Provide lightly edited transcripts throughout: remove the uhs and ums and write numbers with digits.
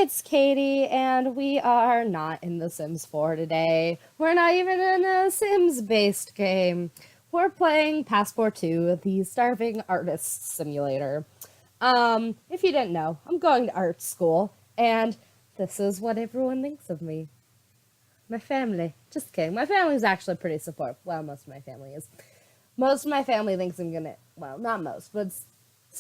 it's Katie, and we are not in The Sims 4 today. We're not even in a Sims-based game. We're playing Passpartout, the Starving Artist Simulator. If you didn't know, I'm going to art school, and this is what everyone thinks of me. My family. Just kidding. My family's actually pretty supportive. Well, most of my family is. Most of my family thinks I'm gonna, well, not most, but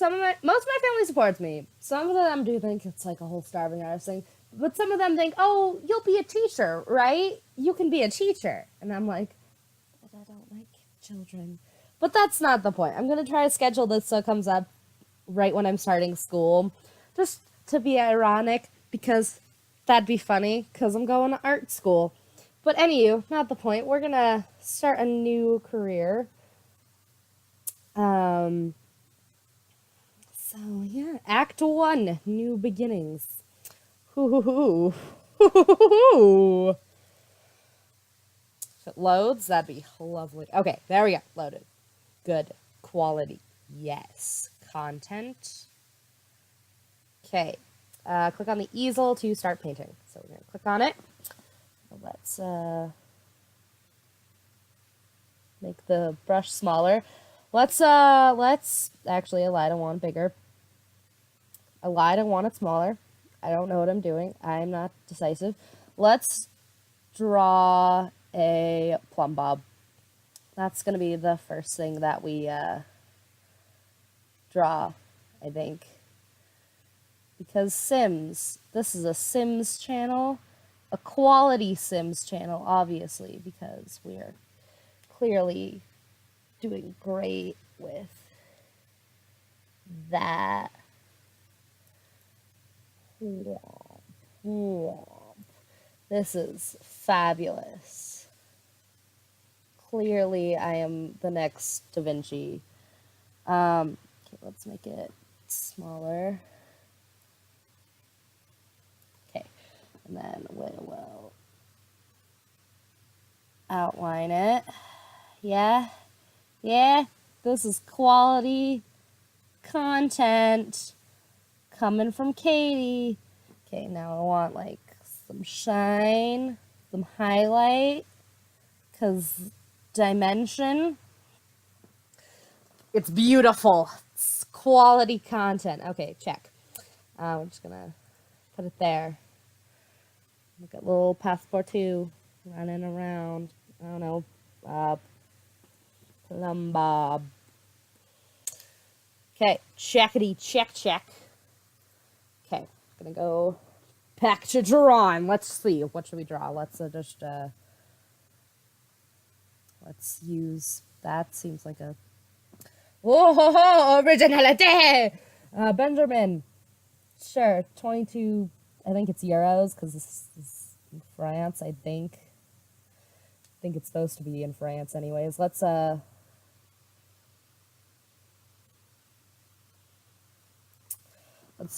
most of my family supports me. Some of them do think it's like a whole starving artist thing, but some of them think, oh, you'll be a teacher, right? You can be a teacher. And I'm like, but I don't like children. But that's not the point. I'm gonna try to schedule this so it comes up right when I'm starting school, just to be ironic, because that'd be funny, because I'm going to art school. But anywho, not the point. We're gonna start a new career. So yeah, Act 1, New Beginnings. Hoo-hoo-hoo. Hoo-hoo-hoo. If it loads, that'd be lovely. Okay, there we go. Loaded. Good. Quality. Yes. Content. Okay. Click on the easel to start painting. So we're going to click on it. Let's make the brush smaller. Let's actually, I lied, I want it bigger. I lied, I want it smaller. I don't know what I'm doing. I'm not decisive. Let's draw a plumb bob. That's going to be the first thing that we draw, I think. Because Sims, this is a Sims channel, a quality Sims channel, obviously, because we are clearly doing great with that. This is fabulous. Clearly, I am the next Da Vinci. Okay, let's make it smaller. Okay, and then we'll outline it. Yeah, this is quality content coming from Katie. Okay, now I want like some shine, some highlight, because dimension. It's beautiful. It's quality content. Okay, check. We're just gonna put it there. Look at little Passpartout running around. I don't know. Plum bob. Okay, checkity check. Okay, gonna go back to drawing. Let's see, what should we draw? Let's let's use, that seems like a, oh ho ho, originality! Benjamin. Sure, 22, I think it's euros, because this is in France, I think. I think it's supposed to be in France anyways. Let's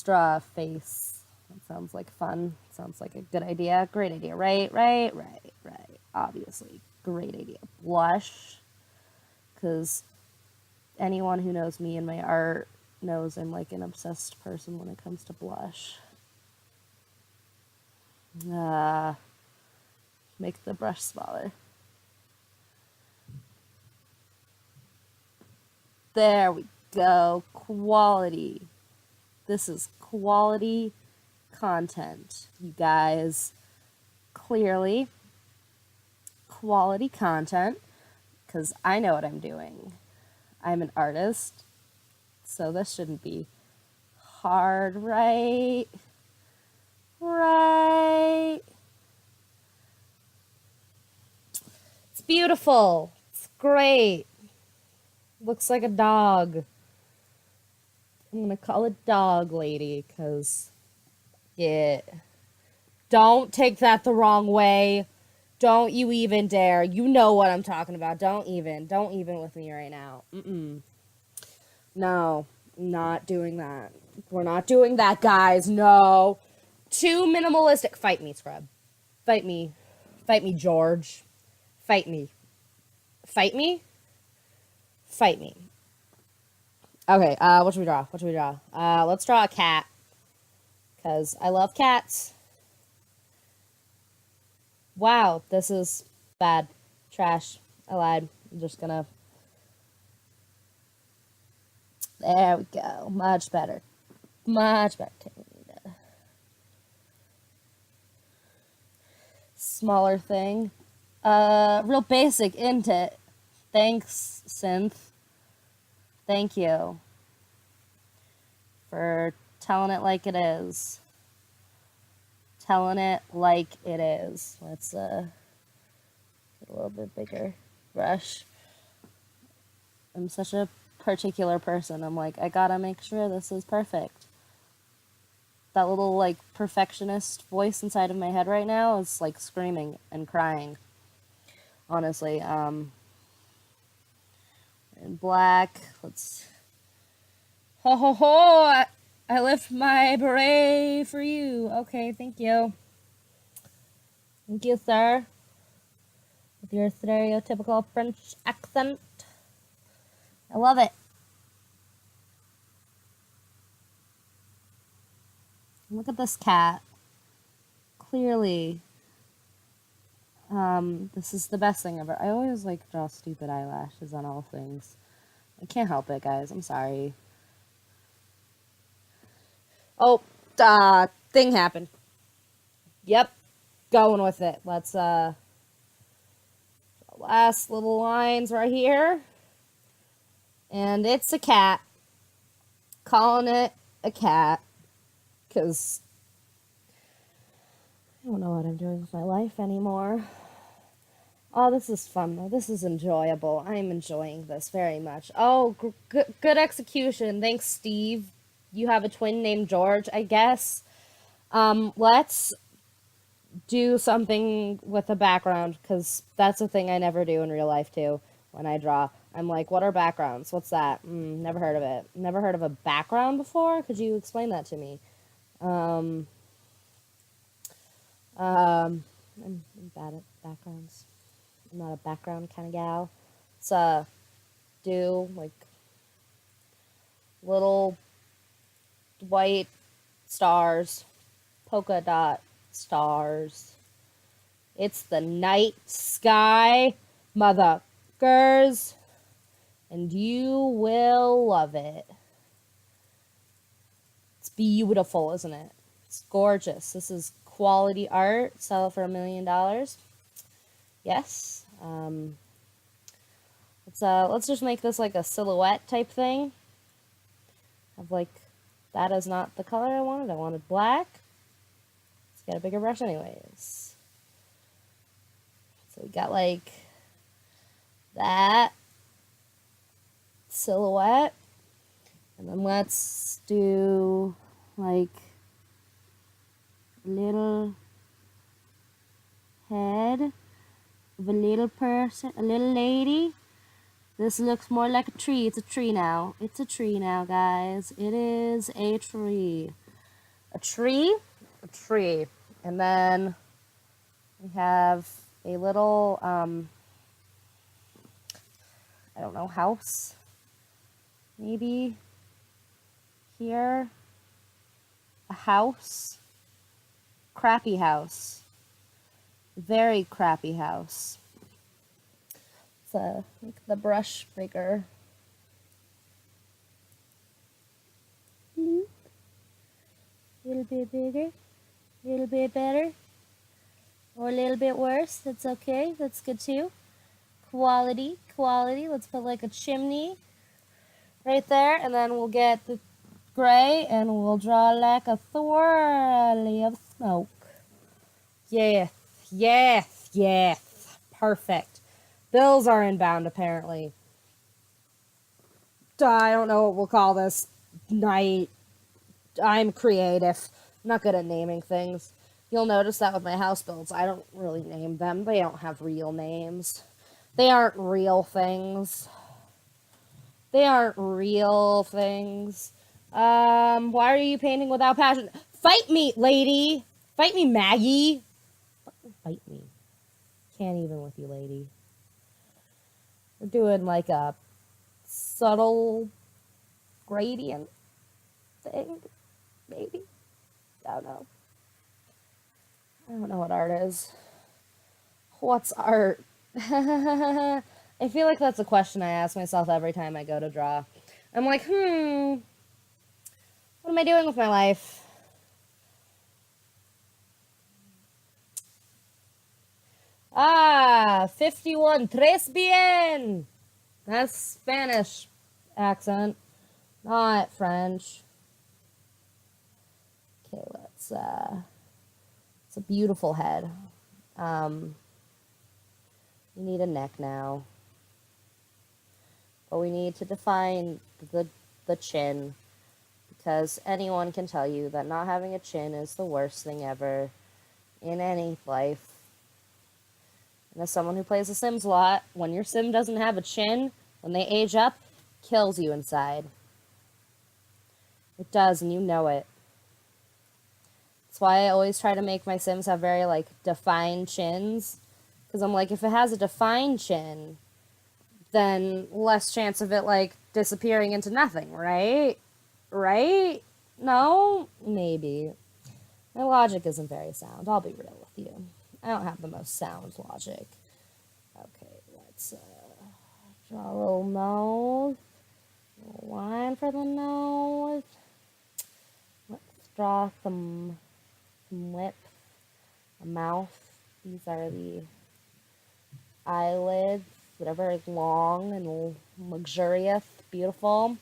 draw a face. That sounds like fun. Sounds like a good idea. Great idea. Right. Obviously. Great idea. Blush. Because anyone who knows me and my art knows I'm like an obsessed person when it comes to blush. Make the brush smaller. There we go. Quality. This is quality content, you guys. Clearly, quality content, because I know what I'm doing. I'm an artist, so this shouldn't be hard, right? Right. It's beautiful. It's great. Looks like a dog. I'm gonna call it Dog Lady, because, yeah. Don't take that the wrong way. Don't you even dare. You know what I'm talking about. Don't even with me right now. No, not doing that. We're not doing that, guys. No. Too minimalistic. Fight me, scrub. Fight me. Fight me, George. Fight me. Fight me? Fight me. Okay, what should we draw? Let's draw a cat. because I love cats. Wow, this is bad. Trash. I lied. I'm just gonna... There we go. Much better. Much better. Smaller thing. Real basic, isn't it? Thanks, Synth. Thank you for telling it like it is. Telling it like it is. Let's get a little bit bigger brush. I'm such a particular person. I'm like, I gotta make sure this is perfect. That little, like, perfectionist voice inside of my head right now is, like, screaming and crying. Honestly, in black, let's... Ho ho ho! I lift my beret for you. Okay, thank you. Thank you, sir. With your stereotypical French accent. I love it. Look at this cat. Clearly, this is the best thing ever. I always, like, draw stupid eyelashes on all things. I can't help it, guys. I'm sorry. Oh, thing happened. Yep, going with it. Let's, last little lines right here. And it's a cat. Calling it a cat. Because I don't know what I'm doing with my life anymore. Oh, this is fun, though. This is enjoyable. I'm enjoying this very much. Oh, good execution. Thanks, Steve. You have a twin named George, I guess. Let's do something with a background, because that's a thing I never do in real life, too, when I draw. I'm like, what are backgrounds? What's that? Never heard of it. Never heard of a background before? Could you explain that to me? I'm bad at backgrounds. I'm not a background kind of gal. Let's do like little white stars, polka dot stars. It's the night sky, motherfuckers, and you will love it. It's beautiful, isn't it? It's gorgeous. This is quality art. Sell it for $1 million. Yes. Let's just make this like a silhouette type thing. Of like, that is not the color I wanted. I wanted black. Let's get a bigger brush anyways. So we got like that silhouette. And then let's do like little head of a little person, a little lady. This looks more like a tree. It's a tree now. It's a tree now, guys. It is a tree. A tree? A tree. And then we have a little, I don't know, house. Maybe here. A house. Crappy house. Very crappy house. Let's make the brush bigger. A little bit bigger. A little bit better. Or a little bit worse. That's okay. That's good too. Quality. Quality. Let's put like a chimney right there. And then we'll get the gray and we'll draw like a swirly of smoke. Yes. Yes. Yes. Perfect. Bills are inbound, apparently. I don't know what we'll call this night. I'm creative. I'm not good at naming things. You'll notice that with my house builds. I don't really name them. They don't have real names. They aren't real things. They aren't real things. Why are you painting without passion? Fight me, lady! Fight me, Maggie! Fight me. Can't even with you, lady. We're doing like a subtle gradient thing, maybe. I don't know. I don't know what art is. What's art? I feel like that's a question I ask myself every time I go to draw. I'm like, what am I doing with my life? Ah, 51, tres bien. That's Spanish accent, not French. Okay, it's a beautiful head. We need a neck now. But we need to define the chin, because anyone can tell you that not having a chin is the worst thing ever in any life. And as someone who plays The Sims a lot, when your sim doesn't have a chin, when they age up, kills you inside. It does, and you know it. That's why I always try to make my sims have very, like, defined chins. Because I'm like, if it has a defined chin, then less chance of it, like, disappearing into nothing, right? Right? No? Maybe. My logic isn't very sound. I'll be real with you. I don't have the most sound logic. Okay, let's draw a little nose. A little line for the nose. Let's draw some lips. A mouth. These are the eyelids that are very long and luxurious, beautiful.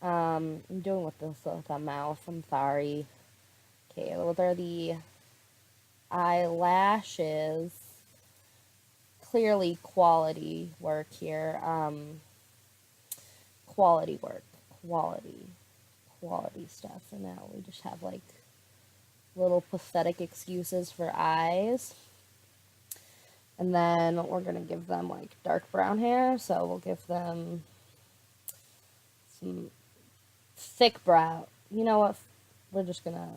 I'm doing with this with a mouth. I'm sorry. Okay, those are the eyelashes. Clearly quality work here. Quality work. Quality stuff. And now we just have like little pathetic excuses for eyes. And then we're going to give them like dark brown hair. So we'll give them some thick brow. You know what? We're just going to...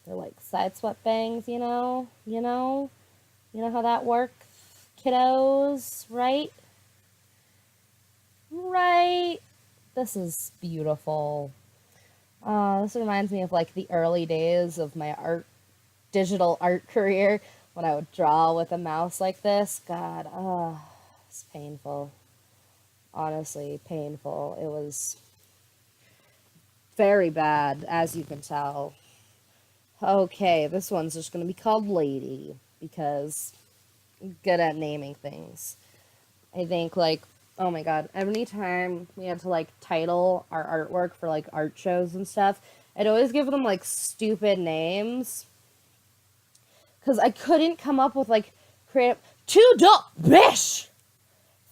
They're like side swept bangs, you know? You know how that works, kiddos, right? Right. This is beautiful. This reminds me of like the early days of my digital art career, when I would draw with a mouse like this. God, it's painful. Honestly, painful. It was very bad, as you can tell. Okay, this one's just going to be called Lady, because I'm good at naming things. I think, like, oh my god, every time we had to, like, title our artwork for, like, art shows and stuff, I'd always give them, like, stupid names. Because I couldn't come up with, like, creative... Bish!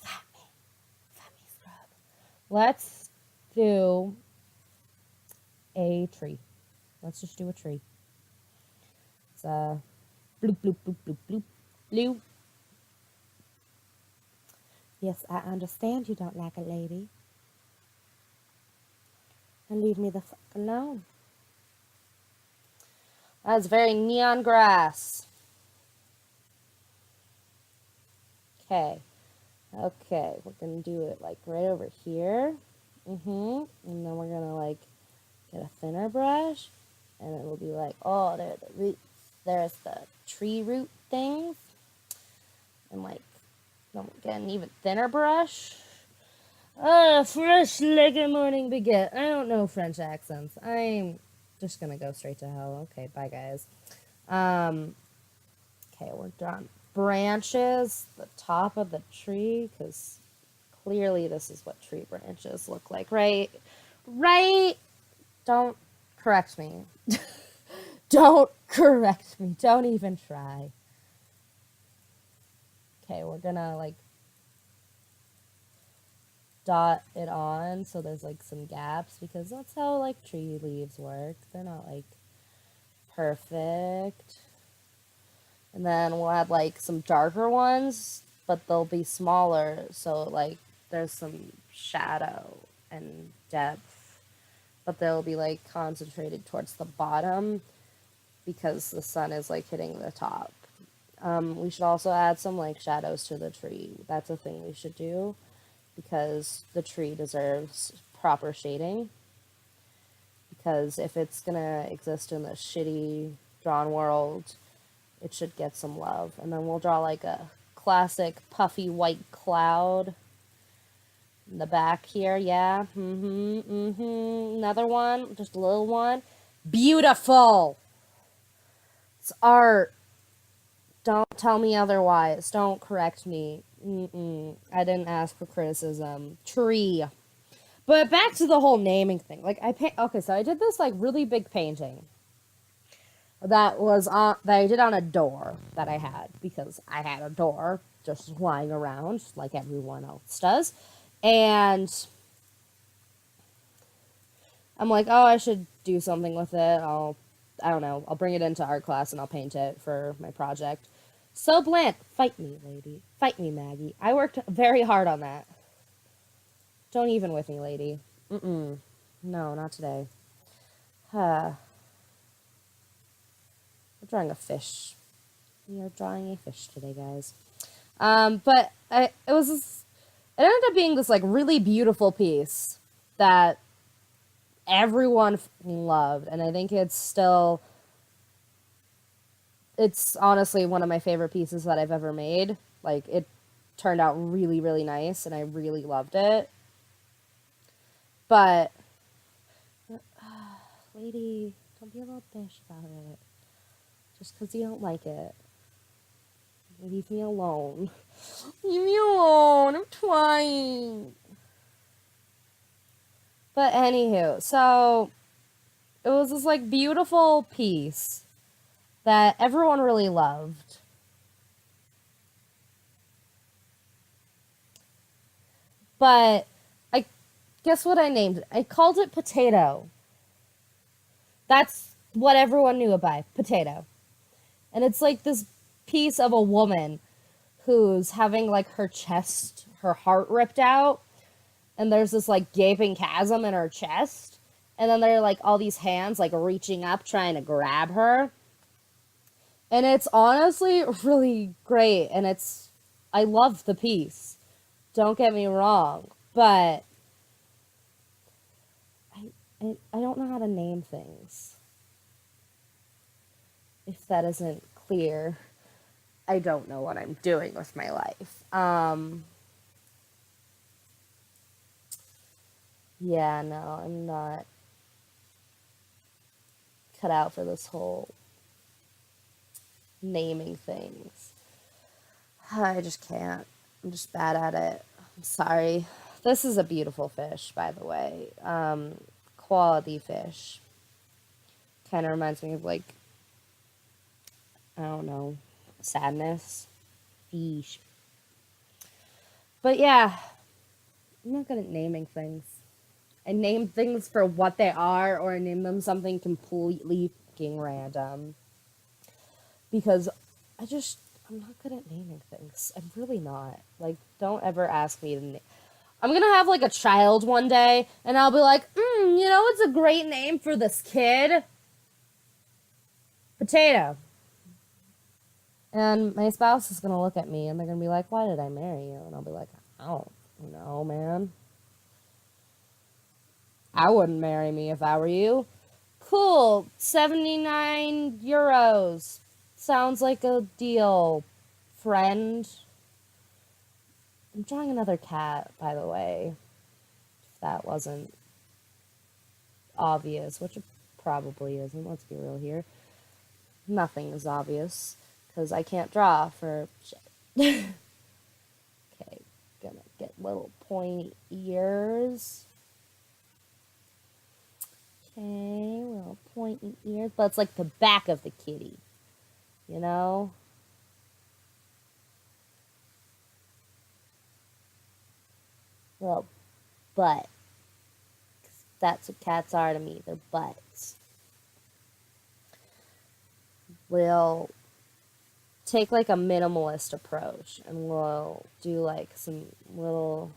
Fat me scrub. Let's do a tree. Let's just do a tree. It's, bloop, bloop, bloop, bloop, bloop, bloop. Yes, I understand you don't like a lady. And leave me the fuck alone. That's very neon grass. Okay. Okay, we're going to do it, like, right over here. And then we're going to, like, get a thinner brush. And it will be like, oh, there are the roots. There's the tree root things. And, like, get an even thinner brush. Fresh like a morning baguette. I don't know French accents. I'm just gonna go straight to hell. Okay, bye guys. Okay, we're done. Branches, the top of the tree, because clearly this is what tree branches look like, right? Right? Don't correct me. Don't correct me. Don't even try. Okay, we're gonna, like, dot it on so there's, like, some gaps, because that's how, like, tree leaves work. They're not, like, perfect. And then we'll add, like, some darker ones, but they'll be smaller, so, like, there's some shadow and depth, but they'll be, like, concentrated towards the bottom because the sun is, like, hitting the top. We should also add some, like, shadows to the tree. That's a thing we should do, because the tree deserves proper shading, because if it's gonna exist in this shitty drawn world, it should get some love. And then we'll draw like a classic puffy white cloud in the back here. Yeah. Another one, just a little one. Beautiful. It's art. Don't tell me otherwise. Don't correct me. I didn't ask for criticism. Tree. But back to the whole naming thing. Like okay, so I did this like really big painting that I did on a door that I had, because I had a door just lying around like everyone else does. And I'm like, oh, I should do something with it. I don't know. I'll bring it into art class and I'll paint it for my project. So bland. Fight me, lady. Fight me, Maggie. I worked very hard on that. Don't even with me, lady. No, not today. We're drawing a fish. We are drawing a fish today, guys. But it ended up being this like really beautiful piece that everyone loved, and I think it's honestly one of my favorite pieces that I've ever made. Like, it turned out really, really nice, and I really loved it. But, lady, don't be a little bitch about it. Just because you don't like it. Leave me alone. Leave me alone. I'm trying. But anywho, so it was this like beautiful piece that everyone really loved. But guess what I named it? I called it Potato. That's what everyone knew it by. Potato. And it's like this piece of a woman who's having like her heart ripped out. And there's this like gaping chasm in her chest. And then there are like all these hands like reaching up trying to grab her. And it's honestly really great. And I love the piece. Don't get me wrong. But I don't know how to name things. If that isn't clear, I don't know what I'm doing with my life. Yeah, no, I'm not cut out for this whole naming things. I just can't. I'm just bad at it. I'm sorry. This is a beautiful fish, by the way. Quality fish. Kind of reminds me of, like, I don't know, sadness. Fish. But yeah, I'm not good at naming things. I name things for what they are, or I name them something completely fucking random. Because I'm not good at naming things. I'm really not. Like, don't ever ask me to name. I'm gonna have, like, a child one day, and I'll be like, what's a great name for this kid? Potato. And my spouse is gonna look at me, and they're gonna be like, why did I marry you? And I'll be like, I don't know, man. I wouldn't marry me if I were you. Cool, 79 euros. Sounds like a deal, friend. I'm drawing another cat, by the way. If that wasn't obvious, which it probably isn't. Let's be real here. Nothing is obvious, because I can't draw for shit. Okay, gonna get little pointy ears. Okay, little pointy ears. But it's like the back of the kitty, you know? Little butt. That's what cats are to me. They're butts. We'll take like a minimalist approach, and we'll do like some little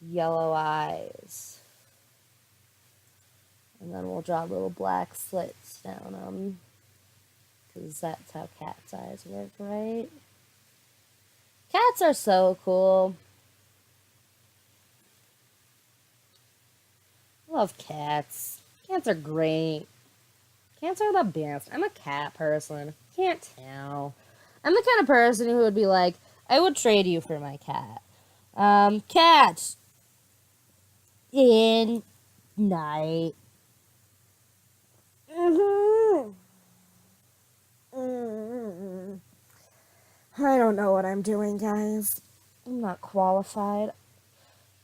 yellow eyes. And then we'll draw little black slits down them, because that's how cat's eyes work, right? Cats are so cool. love cats. Cats are great. Cats are the best. I'm a cat person. Can't tell. I'm the kind of person who would be like, I would trade you for my cat. Cat. In night. I don't know what I'm doing, guys. I'm not qualified.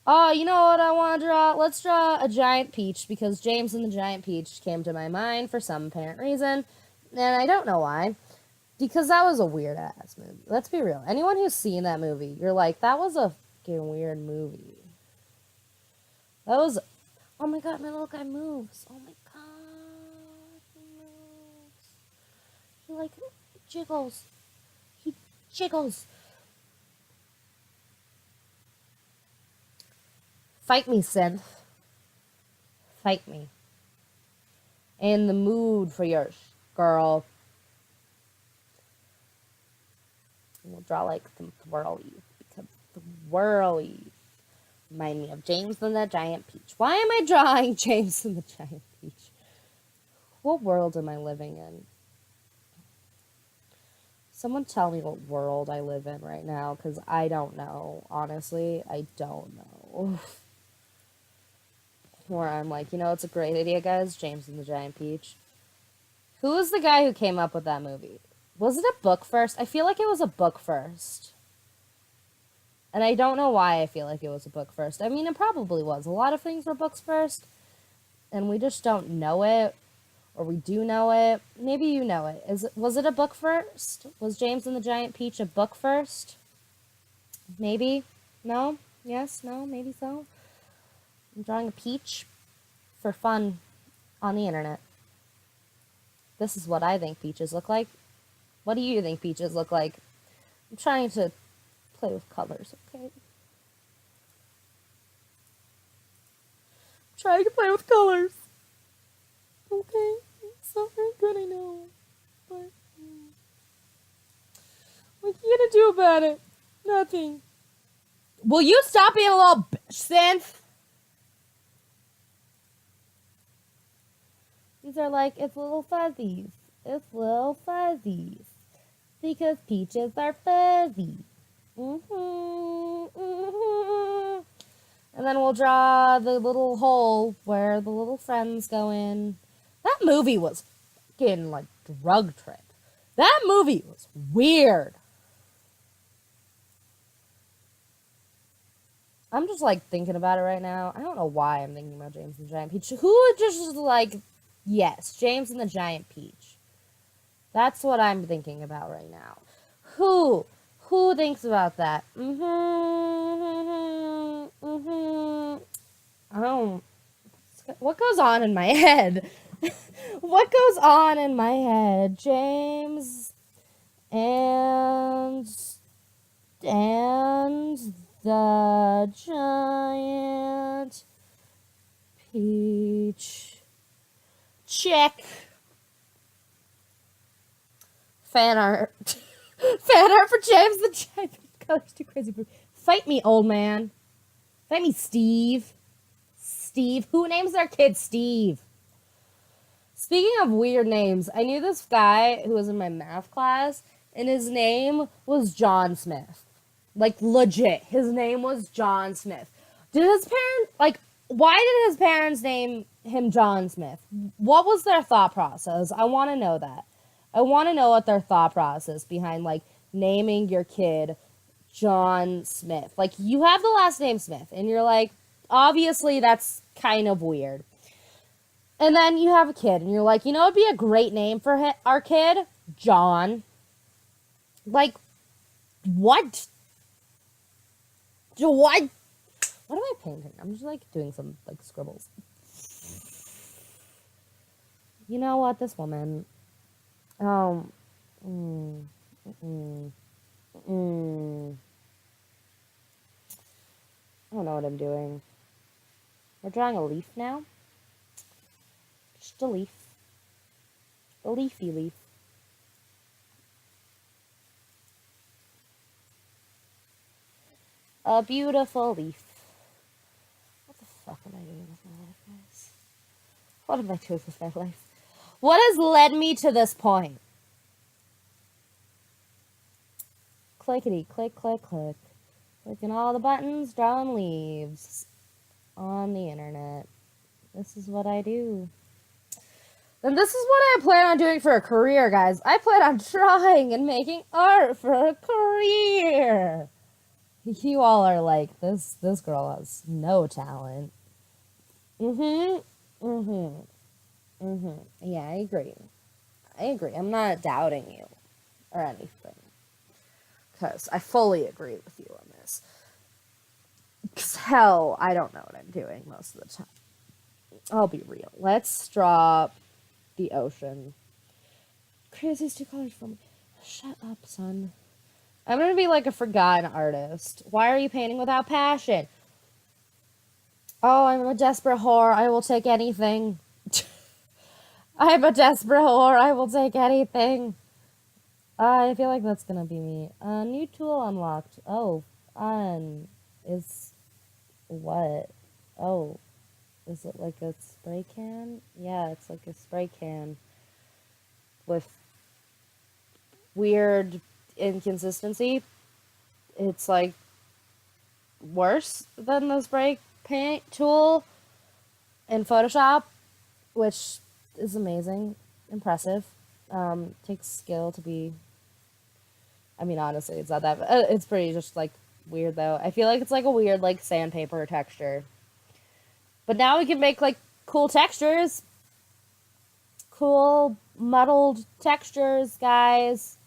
Oh, you know what I want to draw? Let's draw a giant peach, because James and the Giant Peach came to my mind for some apparent reason, and I don't know why. Because that was a weird-ass movie. Let's be real. Anyone who's seen that movie, you're like, that was a fucking weird movie. That was... Oh my god, my little guy moves. Oh my god, he moves. He, like, jiggles. He jiggles. Fight me, synth. Fight me. In the mood for yours, girl. We'll draw like some twirlies, because the whirlies remind me of James and the Giant Peach. Why am I drawing James and the Giant Peach? What world am I living in? Someone tell me what world I live in right now, because I don't know. Honestly, I don't know. Where I'm like, you know, it's a great idea, guys. James and the Giant Peach. Who was the guy who came up with that movie? Was it a book first? I feel like it was a book first. And I don't know why I feel like it was a book first. I mean, it probably was. A lot of things were books first. And we just don't know it. Or we do know it. Maybe you know it. Was it a book first? Was James and the Giant Peach a book first? Maybe? No? Yes? No? Maybe so? I'm drawing a peach for fun on the internet. This is what I think peaches look like. What do you think peaches look like? I'm trying to play with colors, okay? Trying to play with colors. Okay? It's not very good, I know. But what are you gonna do about it? Nothing. Will you stop being a little bitch, synth? These are like, it's little fuzzies. It's little fuzzies. Because peaches are fuzzy. And then we'll draw the little hole where the little friends go in. That movie was fucking like drug trip. That movie was weird. I'm just like thinking about it right now. I don't know why I'm thinking about James and the Giant Peach. Who just like, yes, James and the Giant Peach. That's what I'm thinking about right now. Who thinks about that? Oh, what goes on in my head? What goes on in my head? James and the Giant Peach. Check. Fan art. Fan art for James the Giant Peach. Color's too crazy. Fight me, old man. Fight me, Steve. Steve. Who names their kid Steve? Speaking of weird names, I knew this guy who was in my math class, and his name was John Smith. Like, legit. His name was John Smith. Did his parents, like, why did his parents name him John Smith? What was their thought process? I want to know that. I want to know what their thought process behind, like, naming your kid John Smith. Like, you have the last name Smith, and you're like, obviously that's kind of weird. And then you have a kid, and you're like, you know, it'd be a great name for our kid? John. Like, what? What? What am I painting? I'm just, like, doing some, like, scribbles. You know what? This woman... I don't know what I'm doing. We're drawing a leaf now. Just a leaf. A leafy leaf. A beautiful leaf. What the fuck am I doing with my life, guys? What have I chosen with my life? What has led me to this point? Clickety, click, click, click. Clicking all the buttons, drawing leaves on the internet. This is what I do. And this is what I plan on doing for a career, guys. I plan on drawing and making art for a career. You all are like, this girl has no talent. Yeah, I agree. I'm not doubting you or anything. Because I fully agree with you on this. Because hell, I don't know what I'm doing most of the time. I'll be real. Let's draw the ocean. Craziest two colors for me. Shut up, son. I'm gonna be like a forgotten artist. Why are you painting without passion? Oh, I'm a desperate whore. I will take anything. I'm a desperate whore. I will take anything. I feel like that's gonna be me. New tool unlocked. Oh, is what? Oh, is it like a spray can? Yeah, it's like a spray can with weird inconsistency. It's like worse than the spray paint tool in Photoshop, which is amazing, impressive. Takes skill to be. I mean, honestly, it's not that. It's pretty just like weird though. I feel like it's like a weird like sandpaper texture. But now we can make like cool textures, cool muddled textures, guys.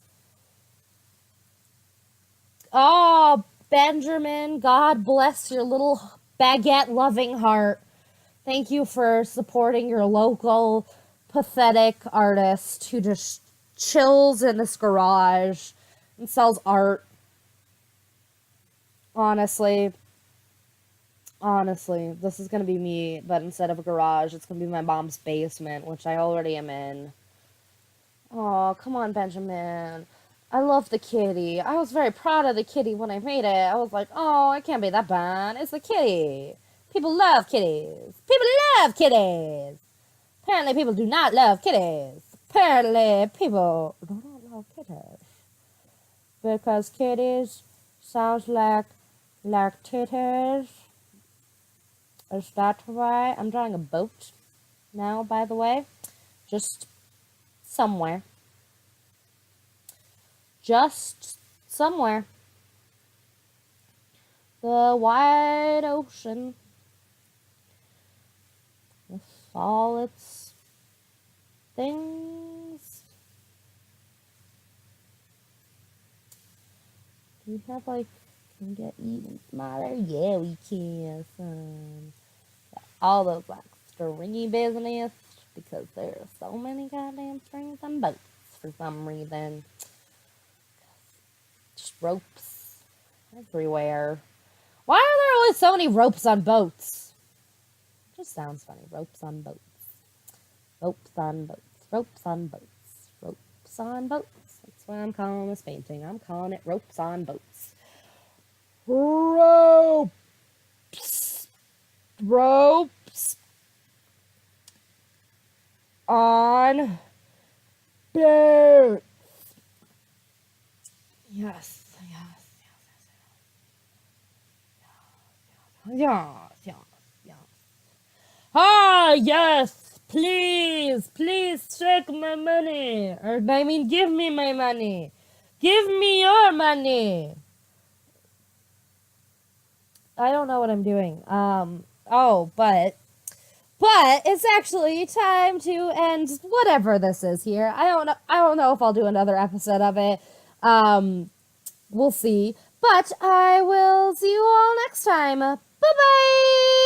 Oh, Benjamin, God bless your little baguette-loving heart. Thank you for supporting your local pathetic artist who just chills in this garage and sells art. Honestly, this is going to be me, but instead of a garage, it's going to be my mom's basement, which I already am in. Oh, come on, Benjamin. I love the kitty. I was very proud of the kitty when I made it. I was like, oh, it can't be that bad. It's a kitty. People love kitties. People love kitties. Apparently, people do not love kitties. Apparently, people do not love kitties. Because kitties sounds like titties. Is that right? I'm drawing a boat now, by the way. Just somewhere. Just somewhere. The wide ocean. With all its things. Do we have like, can we get even smaller? Yeah, we can, son. All those like stringy business. Because there are so many goddamn strings on boats for some reason. Just ropes everywhere. Why are there always so many ropes on boats? It just sounds funny. Ropes on boats. Ropes on boats. Ropes on boats. Ropes on boats. That's what I'm calling this painting. I'm calling it Ropes on Boats. Ropes. Ropes on boats. Yes. Ah, yes, please take my money. Or, I mean, give me my money. Give me your money. I don't know what I'm doing. But it's actually time to end whatever this is here. I don't know if I'll do another episode of it. We'll see. But I will see you all next time. Bye-bye!